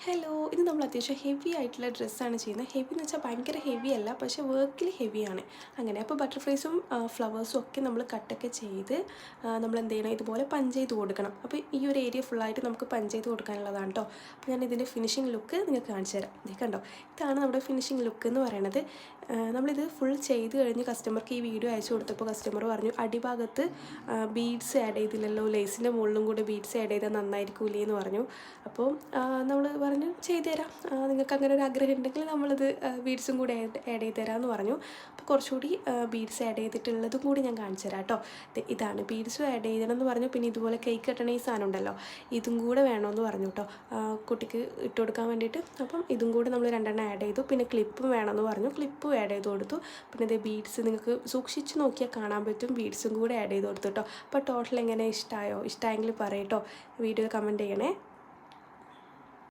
Hello, ഇത് നമ്മൾ അത്യാവശ്യം ഹെവി ആയിട്ടുള്ള ഡ്രസ്സാണ് ചെയ്യുന്നത്. ഹെവി എന്ന് വെച്ചാൽ ഭയങ്കര ഹെവി അല്ല, പക്ഷേ വർക്കിൽ ഹെവിയാണ്. അങ്ങനെ അപ്പോൾ ബട്ടർഫ്ലൈസും ഫ്ലവേഴ്സും ഒക്കെ നമ്മൾ കട്ടൊക്കെ ചെയ്ത് നമ്മൾ എന്ത് ചെയ്യണം, ഇതുപോലെ പഞ്ച് ചെയ്ത് കൊടുക്കണം. അപ്പോൾ ഈ ഒരു ഏരിയ ഫുള്ളായിട്ട് നമുക്ക് പഞ്ച് ചെയ്ത് കൊടുക്കാനുള്ളതാണ് കേട്ടോ. അപ്പോൾ ഞാൻ ഇതിൻ്റെ ഫിനിഷിംഗ് ലുക്ക് നിങ്ങൾക്ക് കാണിച്ചു തരാം. ഇത് കണ്ടോ, ഇതാണ് നമ്മുടെ ഫിനിഷിംഗ് ലുക്ക് എന്ന് പറയുന്നത്. നമ്മളിത് ഫുൾ ചെയ്ത് കഴിഞ്ഞ് കസ്റ്റമർക്ക് ഈ വീഡിയോ അയച്ചു കൊടുത്തപ്പോൾ കസ്റ്റമർ പറഞ്ഞു, അടിഭാഗത്ത് ബീഡ്സ് ആഡ് ചെയ്തില്ലല്ലോ, ലേസിൻ്റെ മുകളിലും കൂടെ ബീഡ്സ് ആഡ് ചെയ്താൽ നന്നായിരിക്കൂലേ എന്ന് പറഞ്ഞു. അപ്പോൾ നമ്മൾ പറഞ്ഞു ചെയ്തു തരാം, നിങ്ങൾക്ക് അങ്ങനെ ഒരു ആഗ്രഹം ഉണ്ടെങ്കിൽ നമ്മളിത് ബീഡ്സും കൂടി ആഡ് ചെയ്ത് തരാമെന്ന് പറഞ്ഞു. അപ്പോൾ കുറച്ചുകൂടി ബീഡ്സ് ആഡ് ചെയ്തിട്ടുള്ളതും കൂടി ഞാൻ കാണിച്ചു തരാം കേട്ടോ. ഇതാണ് ബീഡ്സും ആഡ് ചെയ്യണമെന്ന് പറഞ്ഞു. പിന്നെ ഇതുപോലെ കേക്ക് കെട്ടണ ഈ സാധനം ഉണ്ടല്ലോ, ഇതും കൂടെ വേണമെന്ന് പറഞ്ഞു കേട്ടോ, കുട്ടിക്ക് ഇട്ട് കൊടുക്കാൻ വേണ്ടിയിട്ട്. അപ്പം ഇതും കൂടി നമ്മൾ രണ്ടെണ്ണം ആഡ് ചെയ്തു. പിന്നെ ക്ലിപ്പും വേണമെന്ന് പറഞ്ഞു, ക്ലിപ്പും ആഡ് ചെയ്ത് കൊടുത്തു. പിന്നെ ഇത് ബീഡ്സ് നിങ്ങൾക്ക് സൂക്ഷിച്ച് നോക്കിയാൽ കാണാൻ പറ്റും, ബീഡ്സും കൂടെ ആഡ് ചെയ്ത് കൊടുത്തു കേട്ടോ. അപ്പോൾ ടോട്ടൽ എങ്ങനെ ഇഷ്ടമായോ? ഇഷ്ടമായെങ്കിൽ പറയട്ടോ, വീഡിയോ കമൻറ്റ് ചെയ്യണേ.